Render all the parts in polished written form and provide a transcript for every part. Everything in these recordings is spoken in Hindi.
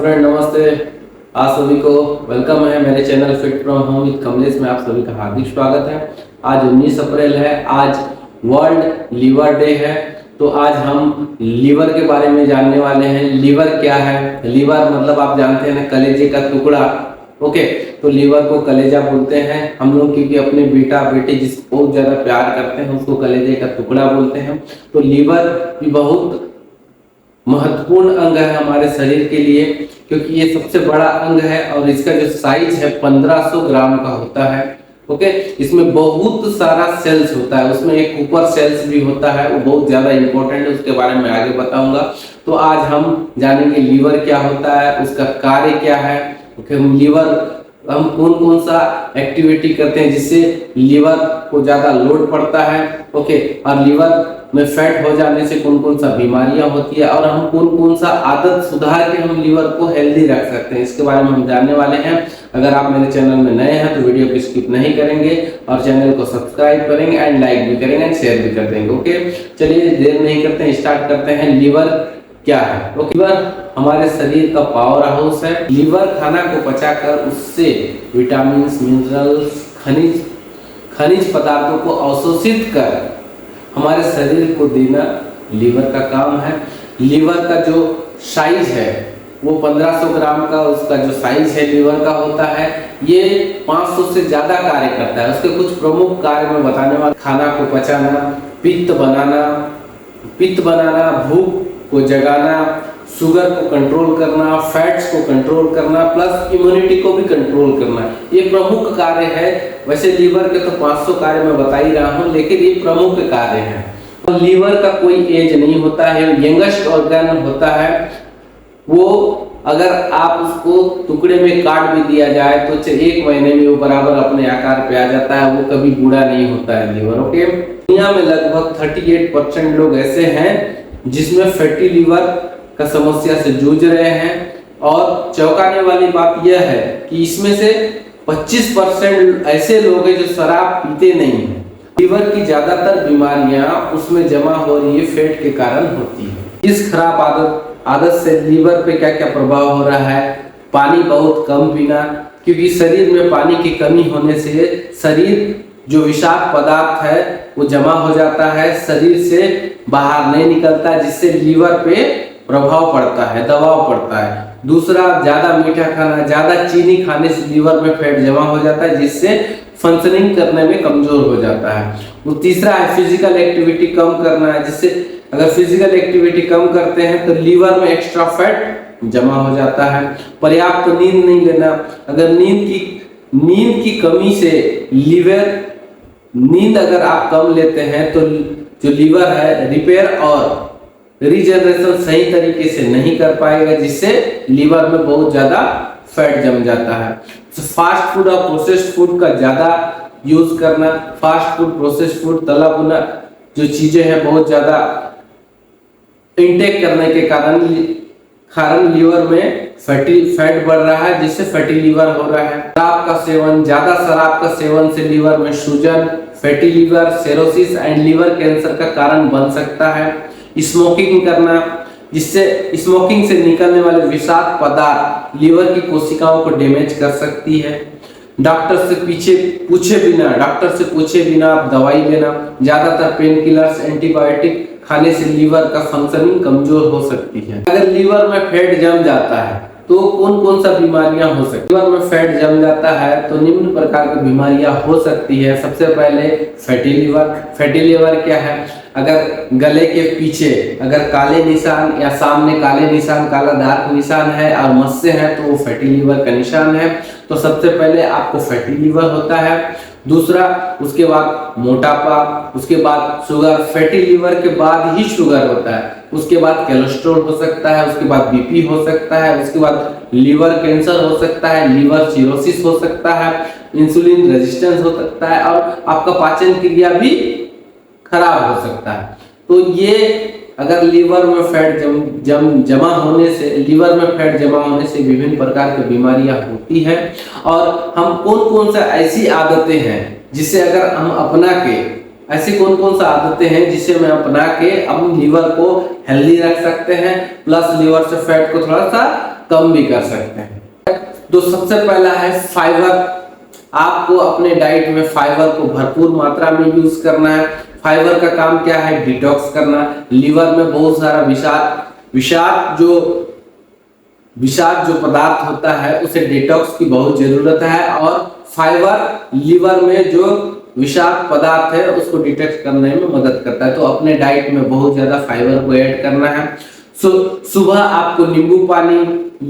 फ्रेंड, नमस्ते। आप सभी को वेलकम है मेरे channel fit from home with Kamlesh में। आप सभी का हार्दिक स्वागत है। आज 19 अप्रैल है, आज वर्ल्ड लीवर डे है। तो आज हम लीवर के बारे में जानने वाले हैं। लीवर क्या है? लीवर मतलब आप जानते हैं ना, कलेजे का टुकड़ा। ओके, तो लीवर को कलेजा बोलते हैं हम लोग, क्योंकि अपने बेटा बेटे जिसको बहुत ज्यादा प्यार करते हैं उसको कलेजे का टुकड़ा बोलते हैं। तो लीवर भी बहुत महत्वपूर्ण अंग है हमारे शरीर के लिए, क्योंकि ये सबसे बड़ा अंग है और इसका जो साइज है 1500 ग्राम का होता है। ओके, इसमें बहुत सारा सेल्स होता है, उसमें एक ऊपर सेल्स भी होता है, वो बहुत ज्यादा इंपॉर्टेंट है, उसके बारे में आगे बताऊंगा। तो आज हम जानेंगे लीवर क्या होता है, उसका कार्य क्या है। ओके, हम कौन कौन सा एक्टिविटी करते हैं जिससे लीवर को ज्यादा लोड पड़ता है। ओके, और लीवर में फैट हो जाने से कौन कौन सा बीमारियां होती है, और हम कौन कौन सा आदत सुधार के हम लीवर को हेल्दी रख सकते हैं, इसके बारे में हम जानने वाले हैं। अगर आप मेरे चैनल में नए हैं तो वीडियो को स्किप नहीं करेंगे और चैनल को सब्सक्राइब करेंगे एंड लाइक भी करेंगे एंड शेयर भी कर देंगे। ओके, चलिए देर नहीं करते हैं, स्टार्ट करते हैं। लीवर क्या है? तो लीवर हमारे शरीर का पावर हाउस है। लीवर खाना को पचाकर उससे विटामिन, मिनरल्स, खनिज पदार्थों को अवशोषित कर हमारे शरीर को देना लीवर का काम है। लीवर का जो साइज है वो 1500 ग्राम का उसका जो साइज है लीवर का होता है। ये 500 से ज्यादा कार्य करता है। उसके कुछ प्रमुख कार्य में बताने वाला: खाना को पचाना, पित्त बनाना, भूख को जगाना, शुगर को कंट्रोल करना, फैट्स को कंट्रोल करना, प्लस इम्यूनिटी को भी कंट्रोल करना। ये प्रमुख कार्य है। वैसे लीवर के तो 500 कार्य मैं बता ही रहा हूँ, लेकिन ये प्रमुख कार्य है। और लीवर का कोई एज नहीं होता है, यंगेस्ट ऑर्गन होता है। वो अगर आप उसको टुकड़े में काट भी दिया जाए तो 1 महीने में वो बराबर अपने आकार पे आ जाता है, वो कभी बूढ़ा नहीं होता है लीवर। ओके, दुनिया में लगभग 38% लोग ऐसे हैं जिसमें फैटी लीवर का समस्या से जूझ रहे हैं। और चौंकाने वाली बात यह है कि इसमें से 25% ऐसे लोग हैं जो शराब पीते नहीं हैं। लीवर की ज्यादातर बीमारियां उसमें जमा हो रही है फैट के कारण होती है। इस खराब आदत से लीवर पे क्या क्या प्रभाव हो रहा है? पानी बहुत कम पीना, क्योंकि शरीर में पानी की कमी होने से शरीर जो विषाक्त पदार्थ है वो जमा हो जाता है, शरीर से बाहर नहीं निकलता, जिससे लीवर पे प्रभाव पड़ता है, दबाव पड़ता है। दूसरा, ज्यादा मीठा खाना, ज्यादा चीनी खाने से लीवर में फैट जमा हो जाता है, जिससे फंक्शनिंग करने में कमजोर हो जाता है। वो तीसरा है फिजिकल एक्टिविटी कम करना है, जिससे अगर फिजिकल एक्टिविटी कम करते हैं तो लीवर में एक्स्ट्रा फैट जमा हो जाता है। पर्याप्त नींद नहीं लेना, अगर नींद की कमी से नींद अगर आप कम लेते हैं तो जो लीवर है रिपेयर और रीजनरेशन सही तरीके से नहीं कर पाएगा, जिससे लीवर में बहुत ज्यादा फैट जम जाता है। तो फास्ट फूड और प्रोसेस्ड फूड का ज्यादा यूज करना, फास्ट फूड, प्रोसेस्ड फूड, तला भुना जो चीजें हैं बहुत ज्यादा इंटेक करने के कारण लीवर में फैट बढ़ रहा है, जिससे फैटी लीवर हो रहा है। शराब का सेवन, ज्यादा शराब का सेवन से लीवर में सूजन, fatty liver, cirrhosis and liver cancer का कारण बन सकता है। स्मोकिंग करना, जिससे स्मोकिंग से निकलने वाले विषाक्त पदार्थ लीवर की कोशिकाओं को डैमेज कर सकती है। डॉक्टर से पूछे बिना आप दवाई लेना, ज्यादातर पेन किलर्स, एंटीबायोटिक खाने से लीवर का फंक्शनिंग कमजोर हो सकती है। अगर लीवर में फैट जम जाता है तो कौन कौन सा बीमारियां हो सकती है? लीवर में फैट जम जाता है तो निम्न प्रकार की बीमारियां हो सकती है। सबसे पहले फैटी लीवर। फैटी लीवर क्या है? अगर गले के पीछे अगर काले निशान या सामने काले निशान, काला डार्क निशान है और मस्से हैं तो वो फैटी लीवर का निशान है। तो सबसे पहले आपको फैटी लीवर होता है। दूसरा, उसके बाद मोटापा, उसके बाद शुगर। फैटी लीवर के बाद ही शुगर होता है, उसके बाद कोलेस्ट्रॉल हो सकता है, उसके बाद बीपी हो सकता है, उसके बाद लीवर कैंसर हो सकता है, लीवर सिरोसिस हो सकता है, इंसुलिन रेजिस्टेंस हो सकता है और आपका पाचन क्रिया भी खराब हो सकता है। तो ये अगर लीवर में फैट जमा होने से विभिन्न प्रकार की बीमारियां होती हैं। और हम कौन सा ऐसी आदतें हैं जिसे अगर हम अपना के ऐसी कौन सा आदतें हैं जिसे मैं अपना के हम लीवर को हेल्दी रख सकते हैं, प्लस लीवर से फैट को थोड़ा सा कम भी कर सकते हैं। तो सबसे पहला है फाइबर। आपको अपने डाइट में फाइबर को भरपूर मात्रा में यूज करना है। फाइबर का काम क्या है? डिटॉक्स करना। लीवर में बहुत सारा विषाक्त जो पदार्थ होता है उसे डिटॉक्स की बहुत जरूरत है, और फाइबर लीवर में जो विषाक्त पदार्थ है उसको डिटॉक्स करने में मदद करता है। तो अपने डाइट में बहुत ज्यादा फाइबर को ऐड करना है। सुबह आपको नींबू पानी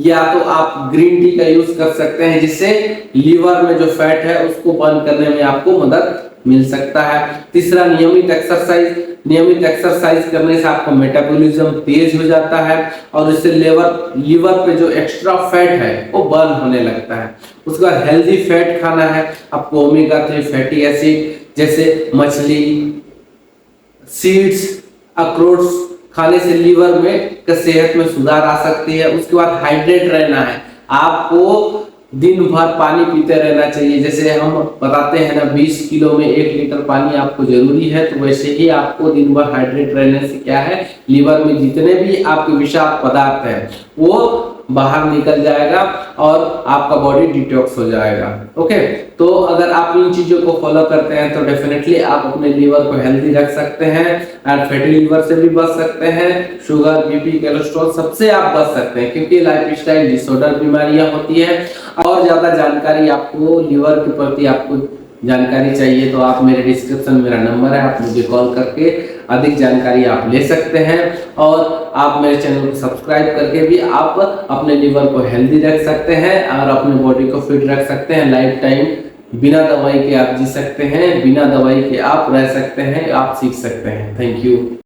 या तो आप ग्रीन टी का यूज कर सकते हैं, जिससे लीवर में जो फैट है उसको बर्न करने में आपको मदद मिल सकता है। तीसरा, नियमित एक्सरसाइज। नियमित एक्सरसाइज करने से आपका मेटाबॉलिज्म तेज हो जाता है और इससे लीवर पे जो एक्स्ट्रा फैट है वो बर्न होने लगता है। उसके बाद हेल्दी फैट खाना है आपको। ओमेगा 3 फैटी एसिड जैसे मछली, सीड्स, अखरोट खाने से लीवर में सेहत में सुधार आ सकती है। उसके बाद हाइड्रेट रहना है। आपको दिन भर पानी पीते रहना चाहिए। जैसे हम बताते हैं ना 20 किलो में 1 लीटर पानी आपको जरूरी है, तो वैसे ही आपको दिन भर हाइड्रेट रहने से क्या है, लीवर में जितने भी आपके विषाक्त पदार्थ है वो बाहर निकल जाएगा और आपका बॉडी डिटॉक्स हो जाएगा। ओके, तो अगर आप इन चीजों को फॉलो करते हैं तो डेफिनेटली आप अपने लीवर को हेल्दी रख सकते हैं और फैटी लीवर से भी बच सकते हैं। शुगर, बीपी, कोलेस्ट्रॉल सबसे आप बच सकते हैं, क्योंकि लाइफस्टाइल डिसऑर्डर बीमारियां होती है। और ज्यादा जानकारी आपको लीवर के प्रति आपको जानकारी चाहिए तो आप मेरे डिस्क्रिप्शन में मेरा नंबर है, आप मुझे कॉल करके अधिक जानकारी आप ले सकते हैं। और आप मेरे चैनल को सब्सक्राइब करके भी आप अपने लीवर को हेल्दी रख सकते हैं और अपने बॉडी को फिट रख सकते हैं। लाइफ टाइम बिना दवाई के आप जी सकते हैं, बिना दवाई के आप रह सकते हैं, आप सीख सकते हैं। Thank you.